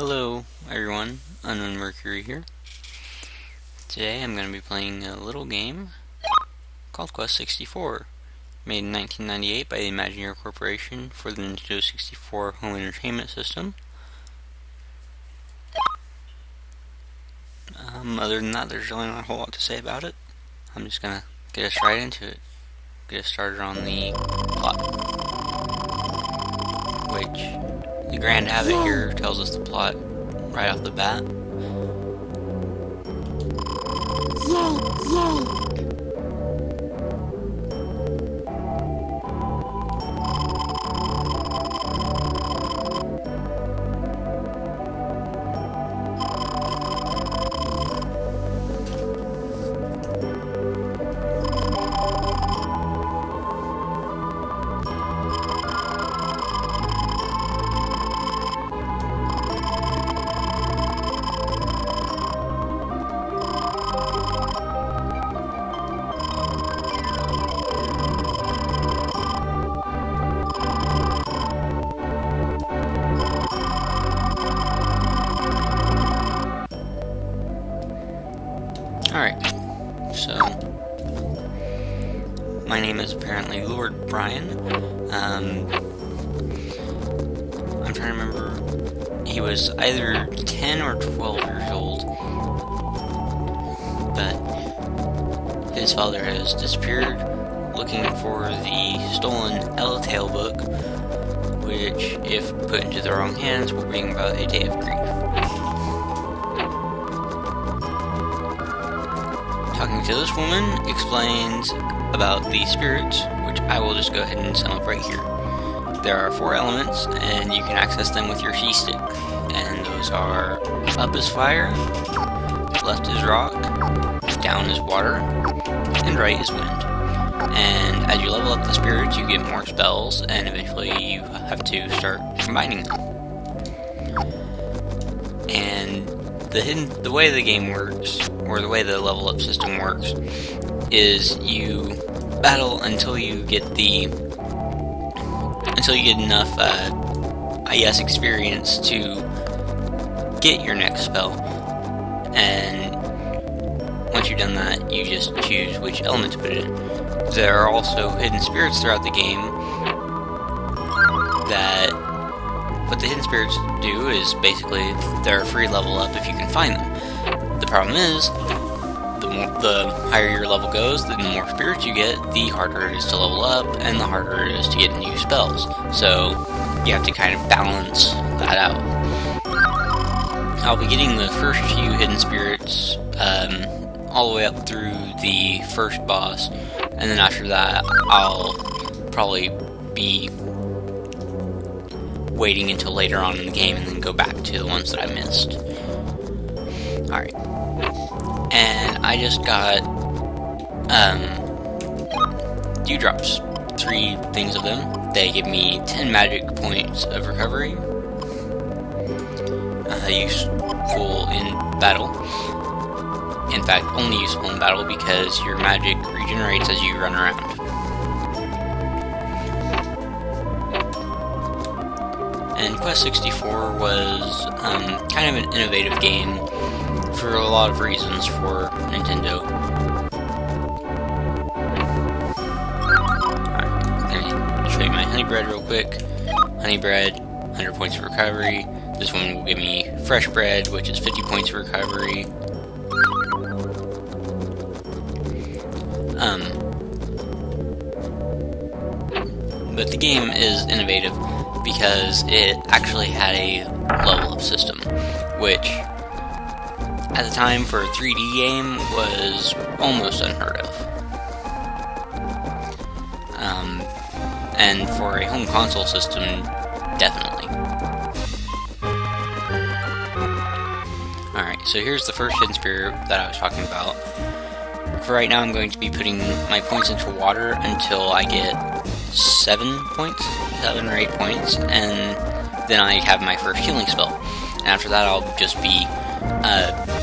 Hello everyone, Unknown Mercury here. Today I'm going to be playing a little game called Quest 64, made in 1998 by the Imagineer Corporation for the Nintendo 64 home entertainment system. Other than that, there's really not a whole lot to say about it. I'm just going to get us right into it. Get us started on the plot, which the Grand Habit here tells us the plot right off the bat. Alright, so my name is apparently Lord Brian. I'm trying to remember, he was either 10 or 12 years old, but his father has disappeared looking for the stolen Eletale Book, which, if put into the wrong hands, will bring about a day of grief. Talking to this woman explains about the spirits, which I will just go ahead and sum up right here. There are 4 elements, and you can access them with your C-stick, and those are up is fire, left is rock, down is water, and right is wind. And as you level up the spirits, you get more spells, and eventually you have to start combining them. And the way the game works, or the way the level up system works, is you battle until you get enough experience to get your next spell. And once you've done that, you just choose which element to put it in. There are also hidden spirits throughout the game that what the hidden spirits do is basically they're a free level up if you can find them. The problem is, the higher your level goes, the more spirits you get, the harder it is to level up, and the harder it is to get new spells. So you have to kind of balance that out. I'll be getting the first few hidden spirits all the way up through the first boss, and then after that I'll probably be waiting until later on in the game and then go back to the ones that I missed. Alright. And I just got dewdrops. 3 things of them. They give me 10 magic points of recovery. Useful in battle. In fact, only useful in battle because your magic regenerates as you run around. And Quest 64 was kind of an innovative game for a lot of reasons for Nintendo. Alright, let me show you my honey bread real quick. Honey bread, 100 points of recovery. This one will give me fresh bread, which is 50 points of recovery. But the game is innovative because it actually had a level up system, which at the time for a 3D game was almost unheard of. And for a home console system, definitely. Alright, so here's the first hidden spirit that I was talking about. For right now, I'm going to be putting my points into water until I get 7 or 8 points, and then I have my first healing spell. And after that, I'll just be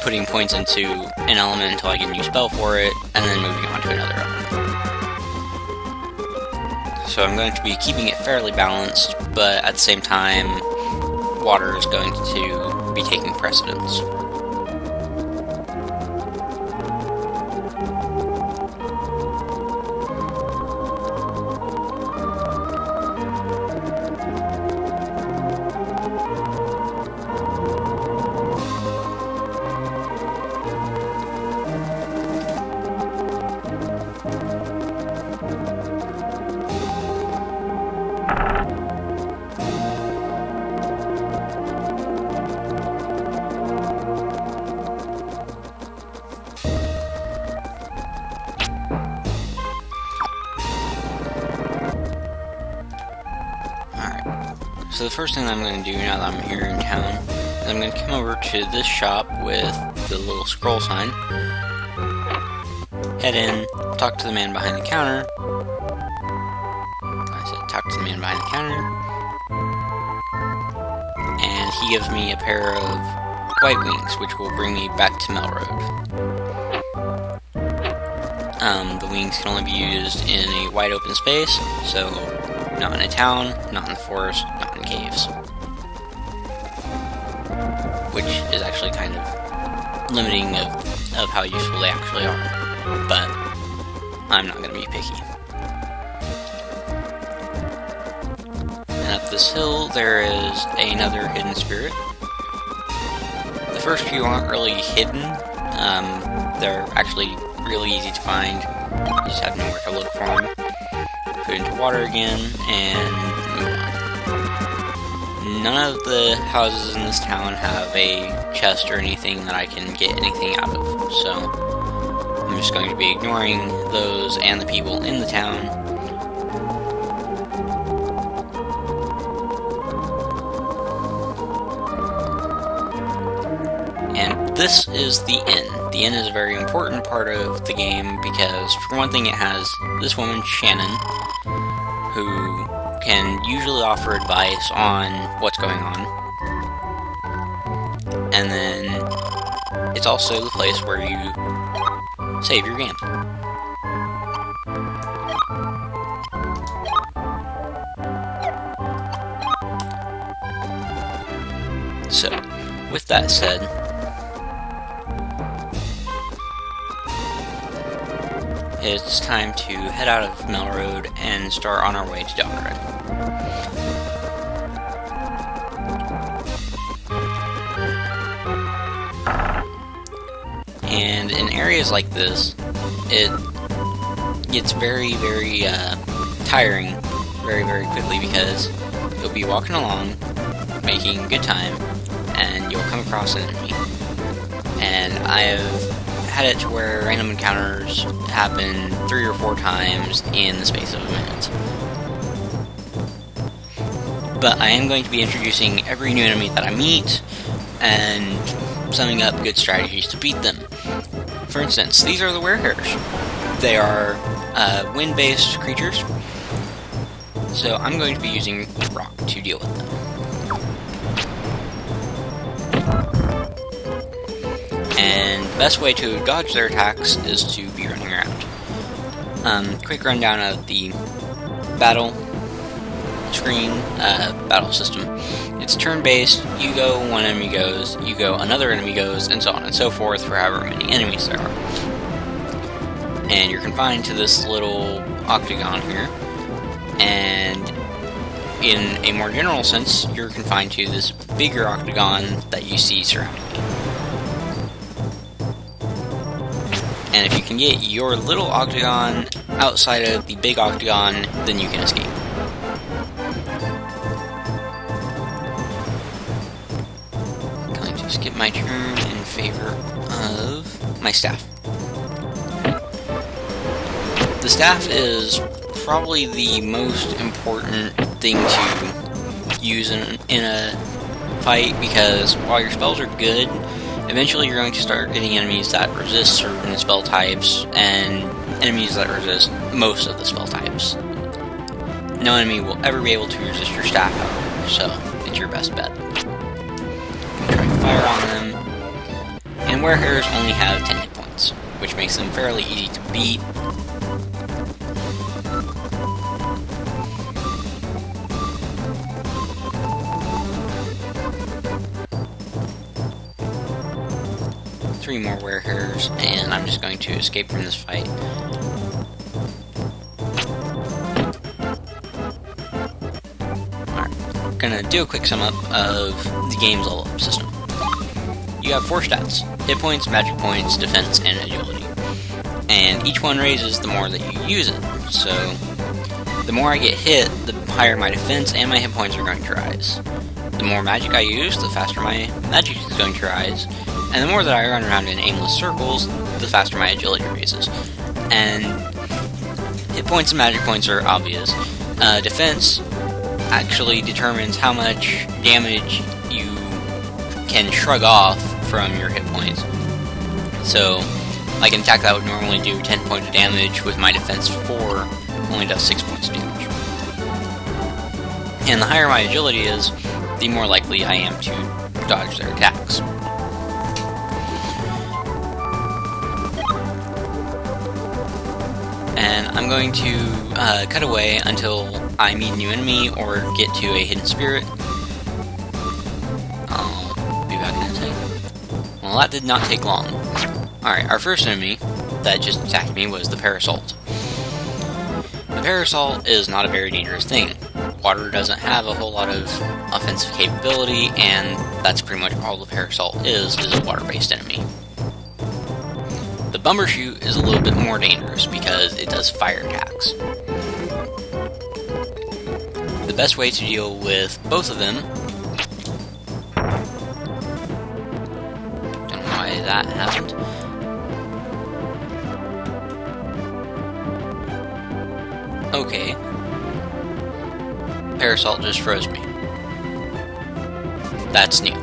putting points into an element until I get a new spell for it, and then moving on to another element. So I'm going to be keeping it fairly balanced, but at the same time, water is going to be taking precedence. So the first thing I'm going to do now that I'm here in town is I'm going to come over to this shop with the little scroll sign, head in, talk to the man behind the counter. I said talk to the man behind the counter, and he gives me a pair of white wings, which will bring me back to Melroad. The wings can only be used in a wide open space, so not in a town, not in the forest, not in caves. Which is actually kind of limiting of how useful they actually are. But I'm not going to be picky. And up this hill there is another hidden spirit. The first few aren't really hidden. They're actually really easy to find. You just have nowhere to look for them. Put into water again, and move on. None of the houses in this town have a chest or anything that I can get anything out of, so I'm just going to be ignoring those and the people in the town. And this is the inn. The inn is a very important part of the game because, for one thing, it has this woman, Shannon, who can usually offer advice on what's going on. And then it's also the place where you save your game. So, with that said, it's time to head out of Melroad and start on our way to Donneran. And in areas like this, it gets very, very tiring very, very quickly because you'll be walking along, making good time, and you'll come across an enemy. And I have had it to where random encounters happen 3 or 4 times in the space of a minute. But I am going to be introducing every new enemy that I meet and summing up good strategies to beat them. For instance, these are the werehairs. They are wind-based creatures, so I'm going to be using rock to deal with them. And the best way to dodge their attacks is to be running around. Quick rundown of the battle screen, battle system. It's turn-based, you go, one enemy goes, you go, another enemy goes, and so on and so forth for however many enemies there are. And you're confined to this little octagon here, and in a more general sense, you're confined to this bigger octagon that you see surrounding you. And if you can get your little octagon outside of the big octagon, then you can escape. I'm going to skip my turn in favor of my staff. The staff is probably the most important thing to use in a fight, because while your spells are good, eventually you're going to start getting enemies that resist certain spell types, and enemies that resist most of the spell types. No enemy will ever be able to resist your staff, however, so it's your best bet. You can try fire on them, and werehairs only have 10 hit points, which makes them fairly easy to beat. 3 more werehairs, and I'm just going to escape from this fight. Alright, gonna do a quick sum up of the game's level up system. You have 4 stats: hit points, magic points, defense, and agility. And each one raises the more that you use it. So, the more I get hit, the higher my defense and my hit points are going to rise. The more magic I use, the faster my magic is going to rise. And the more that I run around in aimless circles, the faster my agility raises. And hit points and magic points are obvious. Defense actually determines how much damage you can shrug off from your hit points. So, like an attack that would normally do 10 points of damage with my defense 4 only does 6 points of damage. And the higher my agility is, the more likely I am to dodge their attacks. And I'm going to cut away until I meet a new enemy or get to a hidden spirit. I'll be back in a second. Well, that did not take long. Alright, our first enemy that just attacked me was the Parasol. The Parasol is not a very dangerous thing. Water doesn't have a whole lot of offensive capability, and that's pretty much all the Parasol is a water-based enemy. The Bumbershoot is a little bit more dangerous because it does fire attacks. The best way to deal with both of them... Don't know why that happened. Okay. Parasol just froze me. That's new.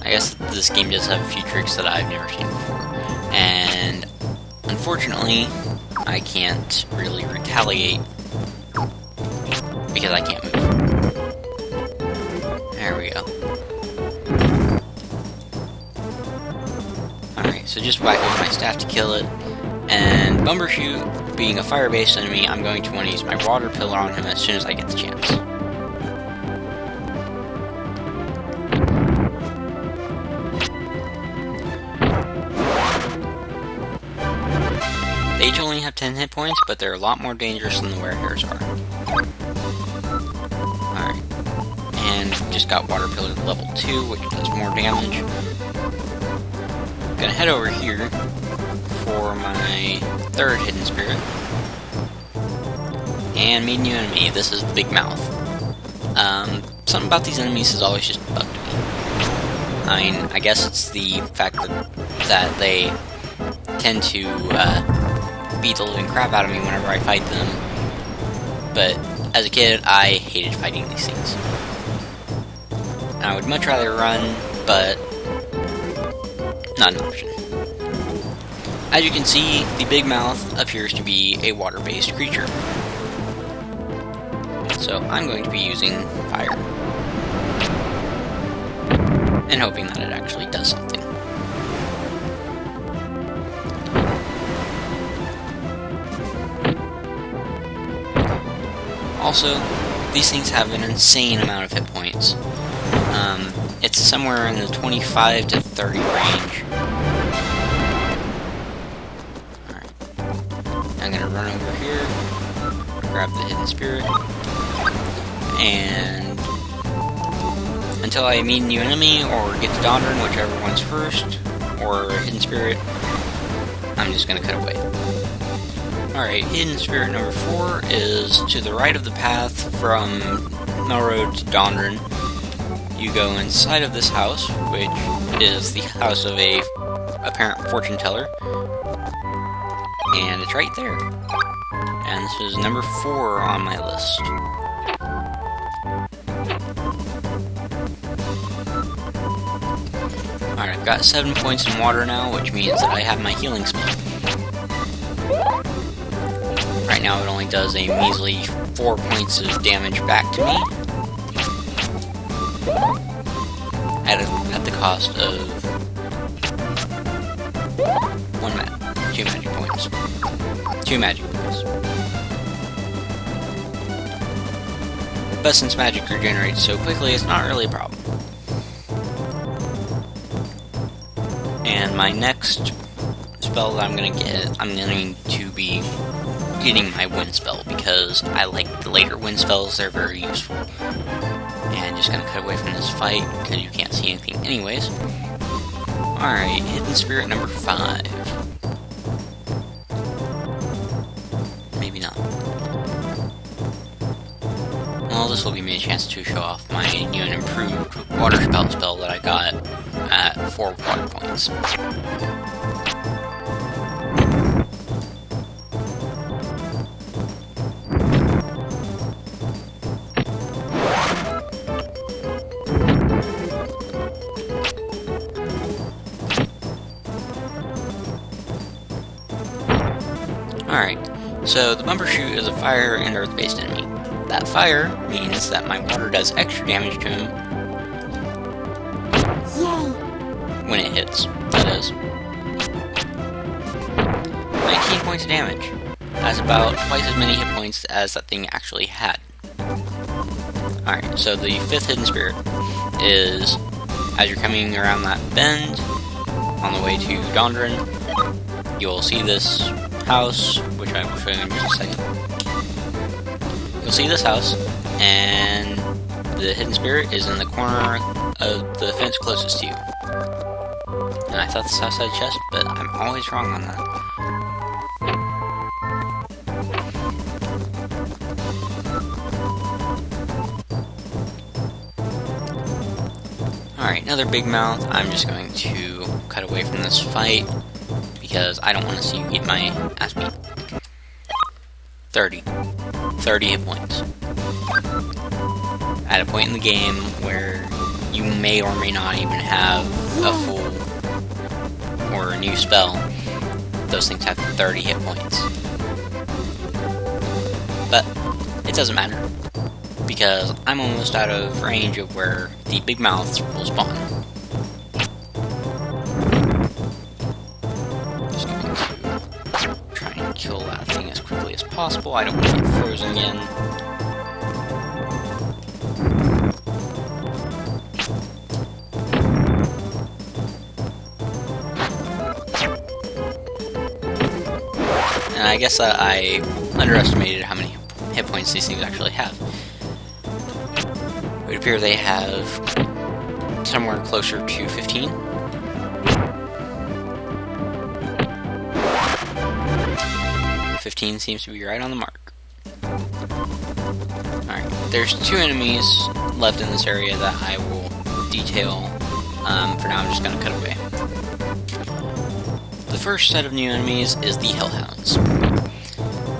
I guess this game does have a few tricks that I've never seen before. And unfortunately, I can't really retaliate because I can't move. There we go. Alright, so just whack with my staff to kill it. And Bumbershoot, being a fire-based enemy, I'm going to want to use my water pillar on him as soon as I get the chance. They each only have 10 hit points, but they're a lot more dangerous than the werehairs are. Alright. And just got Water Pillar level 2, which does more damage. Gonna head over here for my third hidden spirit. And meet a new enemy. This is the Big Mouth. Something about these enemies has always just bugged me. I mean, I guess it's the fact that they tend to, beat the living crap out of me whenever I fight them. But as a kid, I hated fighting these things. I would much rather run, but not an option. As you can see, the Big Mouth appears to be a water-based creature. So I'm going to be using fire. And hoping that it actually does something. Also, these things have an insane amount of hit points. It's somewhere in the 25 to 30 range. Alright. I'm gonna run over here, grab the hidden spirit, and until I meet a new enemy or get to Dondron, whichever one's first, or hidden spirit, I'm just gonna cut away. Alright, hidden spirit number 4 is to the right of the path from Melroad to Dondron. You go inside of this house, which is the house of a apparent fortune teller, and it's right there. And this is number 4 on my list. Alright, I've got 7 points in water now, which means that I have my healing spell. Right now it only does a measly 4 points of damage back to me. At the cost of 2 magic points. 2 magic points. But since magic regenerates so quickly, it's not really a problem. And my next spell that I'm going to get, I'm going to be getting my wind spell, because I like the later wind spells, they're very useful. And just going to cut away from this fight, because you can't see anything anyways. Alright, Hidden Spirit number 5. Maybe not. Well, this will give me a chance to show off my new and improved water spout spell that I got at 4 water points. Alright, so the Bumbershoot is a fire and earth-based enemy. That fire means that my water does extra damage to him when it hits, that is. 19 points of damage. That's about twice as many hit points as that thing actually had. Alright, so the 5th Hidden Spirit is, as you're coming around that bend, on the way to Dondrin, you'll see this house, which I will show you in just a second. You'll see this house, and the Hidden Spirit is in the corner of the fence closest to you. And I thought this house had a chest, but I'm always wrong on that. Alright, another big mouth. I'm just going to cut away from this fight, because I don't want to see you get my ass beat. 30 hit points. At a point in the game where you may or may not even have a full or a new spell, those things have 30 hit points. But it doesn't matter, because I'm almost out of range of where the big mouths will spawn. Kill that thing as quickly as possible. I don't want to get frozen again. And I guess that I underestimated how many hit points these things actually have. It would appear they have somewhere closer to 15. 15 seems to be right on the mark. Alright, there's 2 enemies left in this area that I will detail. For now, I'm just going to cut away. The first set of new enemies is the Hellhounds.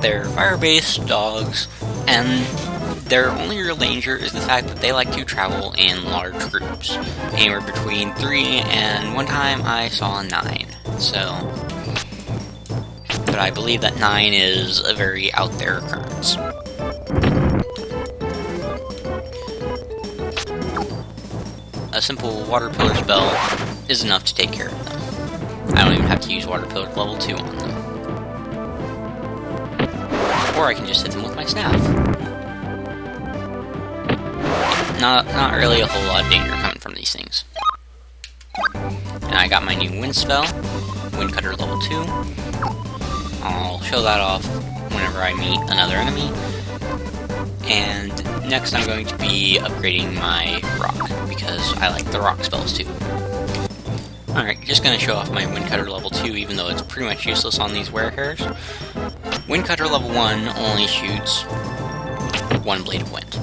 They're fire-based dogs, and their only real danger is the fact that they like to travel in large groups. Anywhere between 3 and one time I saw 9. So, but I believe that 9 is a very out there occurrence. A simple water pillar spell is enough to take care of them. I don't even have to use water pillar level 2 on them. Or I can just hit them with my staff. Not really a whole lot of danger coming from these things. And I got my new wind spell, Wind Cutter level 2. I'll show that off whenever I meet another enemy. And next I'm going to be upgrading my rock, because I like the rock spells too. Alright, just going to show off my Wind Cutter level 2, even though it's pretty much useless on these werehairs. Wind Cutter level 1 only shoots 1 blade of wind.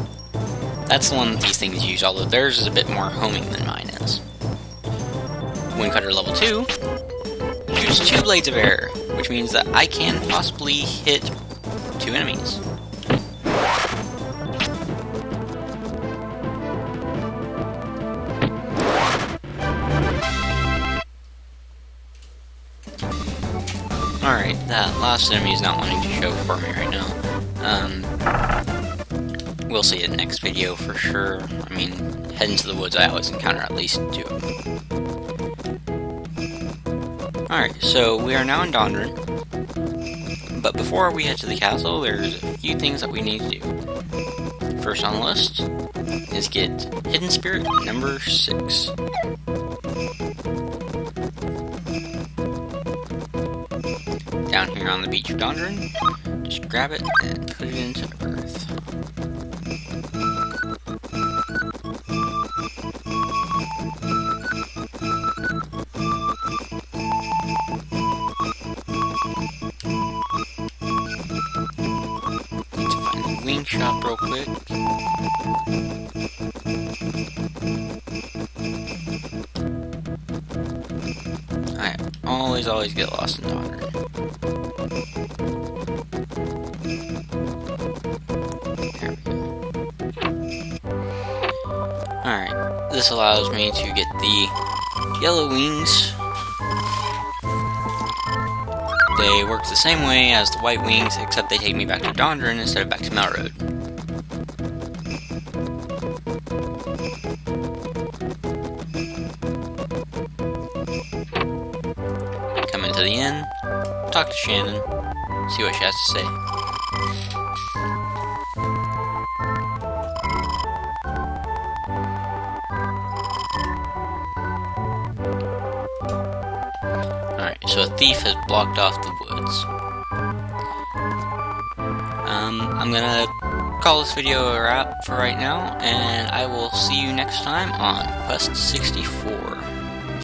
That's the one that these things use, although theirs is a bit more homing than mine is. Wind Cutter level 2 shoots 2 blades of air, which means that I can possibly hit 2 enemies. Alright, that last enemy is not wanting to show for me right now. We'll see it next video for sure. I mean, heading to the woods I always encounter at least 2. Alright, so we are now in Dondrin, but before we head to the castle, there's a few things that we need to do. First on the list is get Hidden Spirit number 6. Down here on the beach of Dondrin, just grab it and put it into Earth. Wing shop real quick. I always get lost in Dondrin. There we go. Alright, this allows me to get the yellow wings. They work the same way as the white wings, except they take me back to Dondrin instead of back to Melroad. Come into the inn, talk to Shannon, see what she has to say. Alright, so a thief has blocked off the woods. I'm gonna call this video a wrap for right now, and I will see you next time on Quest 64.